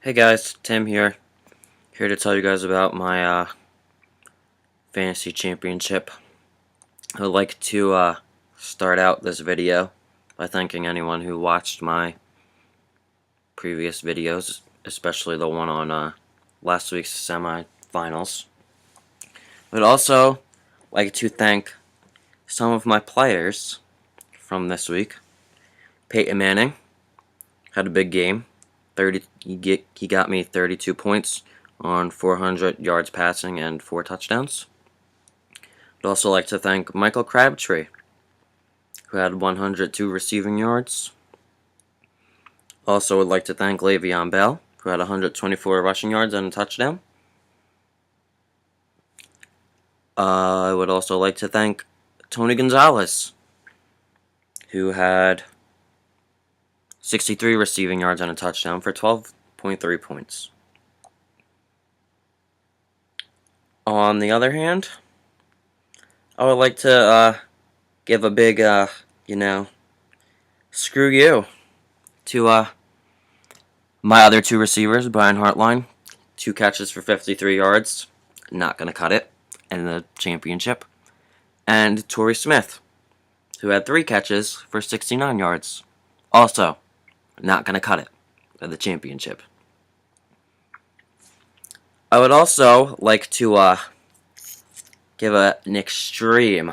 Hey guys, Tim here to tell you guys about my fantasy championship. I would like to start out this video by thanking anyone who watched my previous videos, especially the one on last week's semifinals. I would also like to thank some of my players from this week. Peyton Manning had a big game. He got me 32 points on 400 yards passing and 4 touchdowns. I'd also like to thank Michael Crabtree, who had 102 receiving yards. Also would like to thank Le'Veon Bell, who had 124 rushing yards and a touchdown. I would also like to thank Tony Gonzalez, who had 63 receiving yards and a touchdown for 12.3 points. On the other hand, I would like to give a big, screw you to my other two receivers, Brian Hartline, 2 catches for 53 yards, not going to cut it in the championship, and Torrey Smith, who had 3 catches for 69 yards, also not going to cut it in the championship. I would also like to give an extreme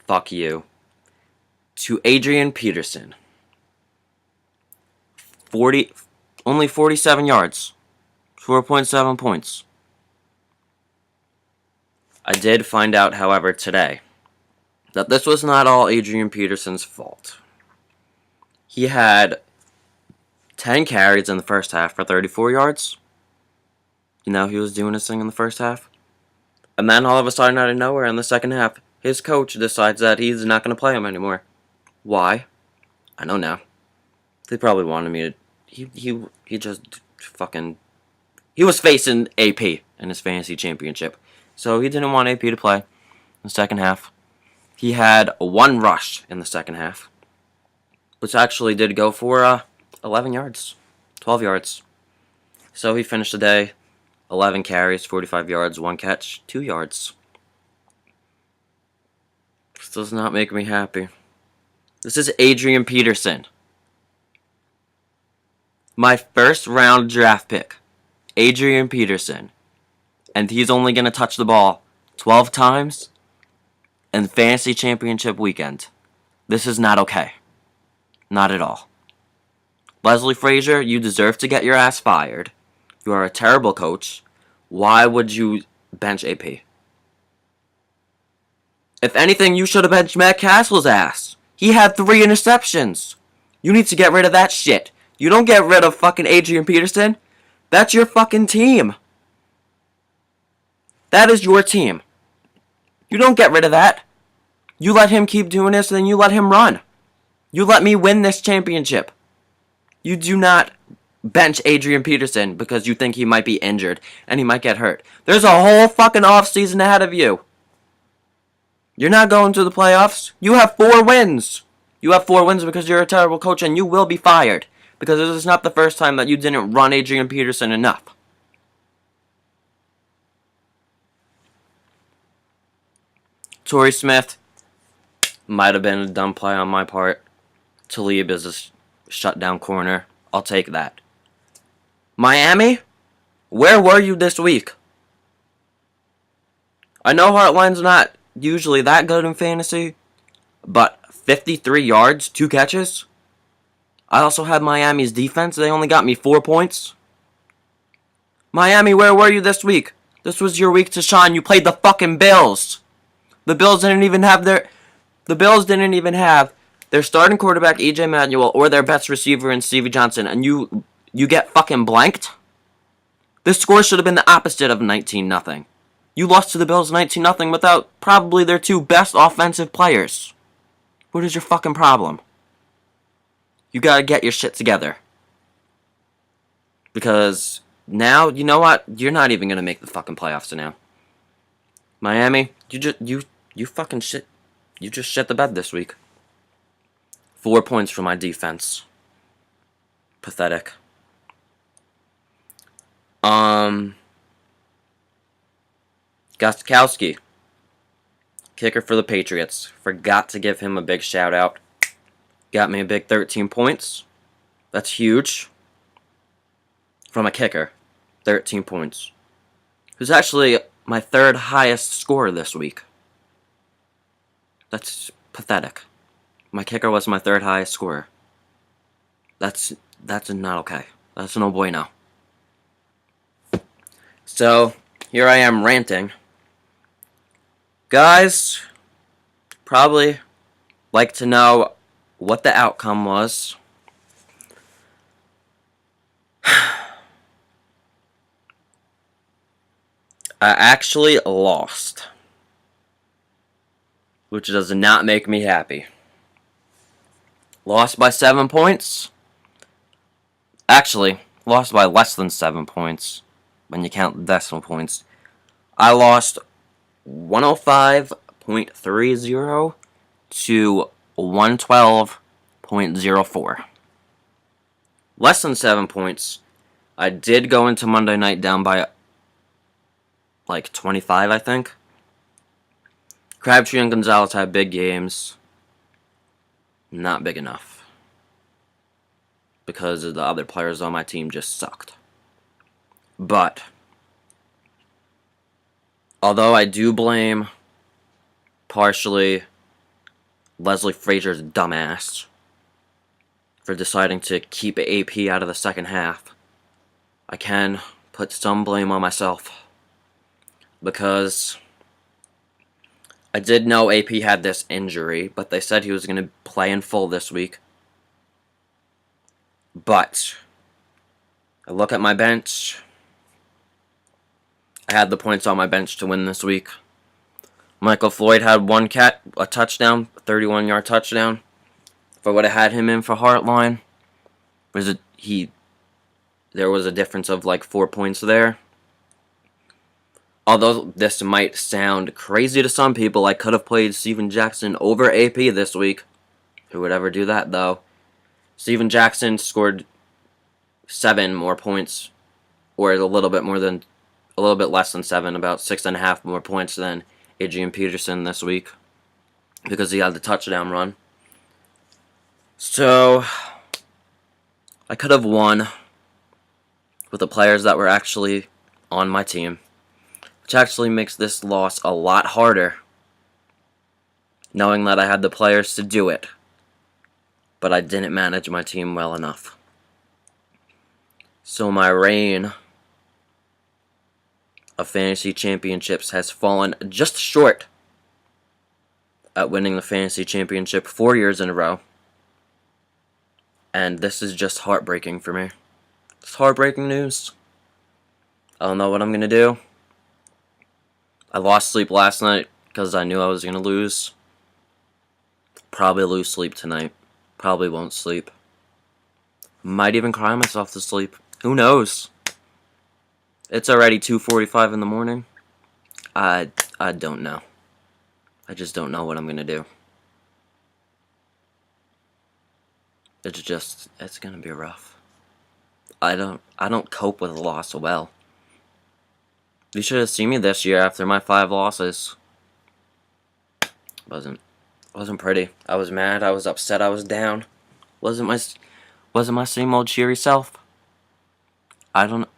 fuck you to Adrian Peterson. Only 47 yards, 4.7 points. I did find out, however, today that this was not all Adrian Peterson's fault. He had 10 carries in the first half for 34 yards. He was doing his thing in the first half. And then all of a sudden, out of nowhere, in the second half, his coach decides that he's not going to play him anymore. Why? I don't know. They probably wanted me to... He just fucking... He was facing AP in his fantasy championship. So he didn't want AP to play in the second half. He had 1 rush in the second half, which actually did go for 11 yards, 12 yards. So he finished the day 11 carries, 45 yards, 1 catch, 2 yards. This does not make me happy. This is Adrian Peterson. My first round draft pick, Adrian Peterson. And he's only going to touch the ball 12 times in fantasy championship weekend. This is not okay. Not at all. Leslie Frazier, you deserve to get your ass fired. You are a terrible coach. Why would you bench AP? If anything, you should have benched Matt Castle's ass. He had 3 interceptions. You need to get rid of that shit. You don't get rid of fucking Adrian Peterson. That's your fucking team. That is your team. You don't get rid of that. You let him keep doing this, and then you let him run. You let me win this championship. You do not bench Adrian Peterson because you think he might be injured and he might get hurt. There's a whole fucking offseason ahead of you. You're not going to the playoffs. You have 4 wins. You have 4 wins because you're a terrible coach, and you will be fired. Because this is not the first time that you didn't run Adrian Peterson enough. Torrey Smith might have been a dumb play on my part. Talib is a shutdown corner. I'll take that. Miami, where were you this week? I know Hartline's not usually that good in fantasy, but 53 yards, 2 catches? I also had Miami's defense. They only got me 4 points. Miami, where were you this week? This was your week to shine. You played the fucking Bills. The Bills didn't even have their starting quarterback EJ Manuel or their best receiver in Stevie Johnson, and you get fucking blanked? This score should have been the opposite of 19-0. You lost to the Bills 19-0 without probably their 2 best offensive players. What is your fucking problem? You gotta get your shit together. Because now, you know what? You're not even gonna make the fucking playoffs now. Miami, you fucking shit. You just shit the bed this week. 4 points for my defense. Pathetic. Gostkowski, kicker for the Patriots. Forgot to give him a big shout out. Got me a big 13 points. That's huge. From a kicker. 13 points. Who's actually my third highest scorer this week. That's pathetic. My kicker was my third highest scorer. That's not okay. That's no bueno. So, here I am ranting. Guys, probably like to know what the outcome was. I actually lost, which does not make me happy. Lost by 7 points. Actually, lost by less than 7 points when you count the decimal points. I lost 105.30 to 112.04. Less than 7 points. I did go into Monday night down by like 25, I think. Crabtree and Gonzalez had big games. Not big enough. Because the other players on my team just sucked. But, although I do blame partially Leslie Frazier's dumbass for deciding to keep AP out of the second half, I can put some blame on myself. Because I did know AP had this injury, but they said he was going to play in full this week. But I look at my bench. I had the points on my bench to win this week. Michael Floyd had a touchdown, a 31-yard touchdown. If I would have had him in for Heartline, there was a difference of like 4 points there. Although this might sound crazy to some people, I could have played Steven Jackson over AP this week. Who would ever do that, though? Steven Jackson scored 7 more points, or a little bit less than 7, about 6.5 more points than Adrian Peterson this week, because he had the touchdown run. So, I could have won with the players that were actually on my team. Which actually makes this loss a lot harder, knowing that I had the players to do it, but I didn't manage my team well enough. So my reign of fantasy championships has fallen just short at winning the fantasy championship 4 years in a row. And this is just heartbreaking for me. It's heartbreaking news. I don't know what I'm going to do. I lost sleep last night because I knew I was going to lose. Probably lose sleep tonight. Probably won't sleep. Might even cry myself to sleep. Who knows? It's already 2:45 in the morning. I don't know. I just don't know what I'm going to do. It's going to be rough. I don't cope with loss well. You should have seen me this year after my 5 losses. Wasn't pretty. I was mad. I was upset. I was down. Wasn't my same old cheery self. I don't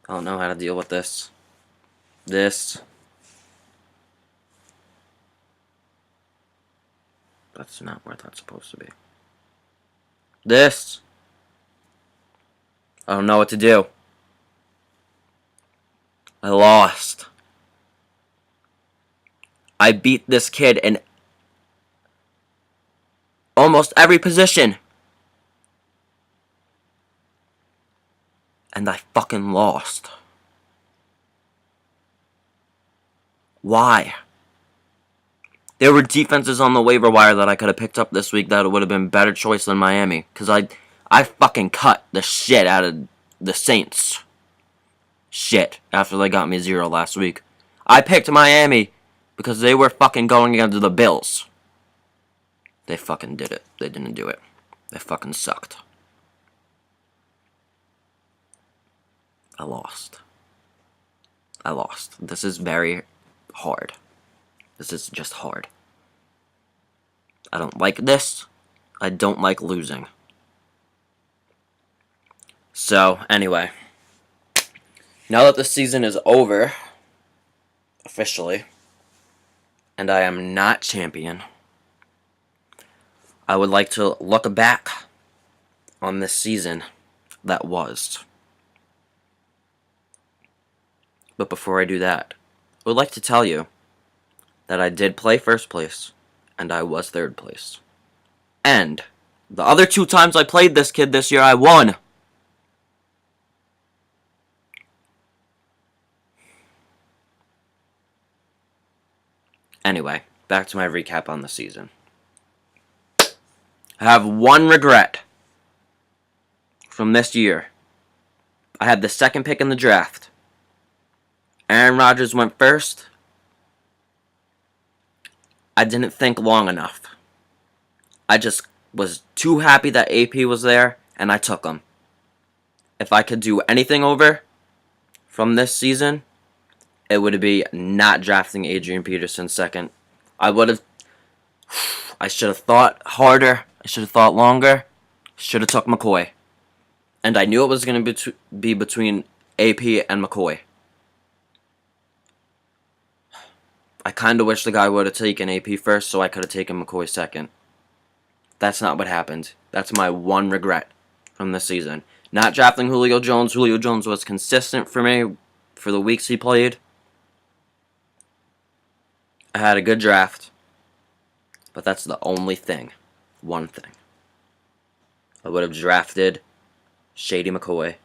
know how to deal with this. That's not where that's supposed to be. I don't know what to do. I lost. I beat this kid in almost every position. And I fucking lost. Why? There were defenses on the waiver wire that I could have picked up this week that would have been better choice than Miami. Because I fucking cut the shit out of the Saints. Shit, after they got me 0 last week. I picked Miami because they were fucking going against the Bills. They fucking did it. They didn't do it. They fucking sucked. I lost. I lost. This is very hard. This is just hard. I don't like this. I don't like losing. So, anyway. Now that the season is over, officially, and I am not champion, I would like to look back on this season that was. But before I do that, I would like to tell you that I did play first place, and I was third place. And the other 2 times I played this kid this year, I won. Anyway, back to my recap on the season. I have one regret from this year. I had the second pick in the draft. Aaron Rodgers went first. I didn't think long enough. I just was too happy that AP was there, and I took him. If I could do anything over from this season, it would be not drafting Adrian Peterson second. I should have thought harder. I should have thought longer. Should have took McCoy. And I knew it was going to be between AP and McCoy. I kind of wish the guy would have taken AP first so I could have taken McCoy second. That's not what happened. That's my one regret from this season. Not drafting Julio Jones. Julio Jones was consistent for me for the weeks he played. I had a good draft. But that's the only thing. One thing. I would have drafted Shady McCoy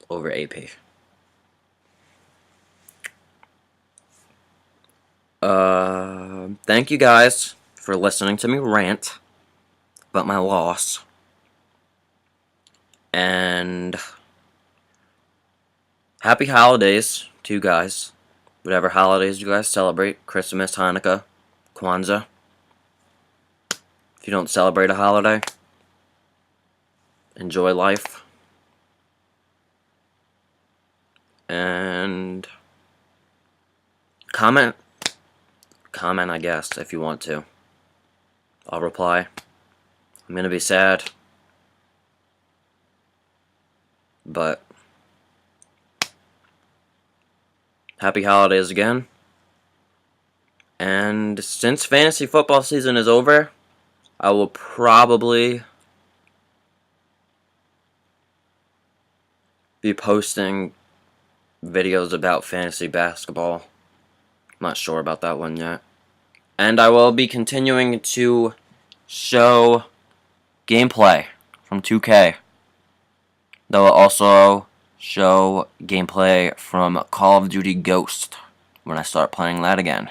over AP. Thank you guys for listening to me rant about my loss. And happy holidays to you guys. Whatever holidays you guys celebrate. Christmas, Hanukkah, Kwanzaa. If you don't celebrate a holiday, enjoy life. And comment, I guess, if you want to. I'll reply. I'm gonna be sad, but happy holidays again. And since fantasy football season is over, I will probably be posting videos about fantasy basketball. Not sure about that one yet. And I will be continuing to show gameplay from 2K. They will also show gameplay from Call of Duty Ghost when I start playing that again.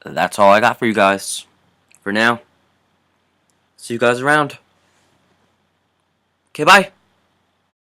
That's all I got for you guys for now. See you guys around. Okay, bye.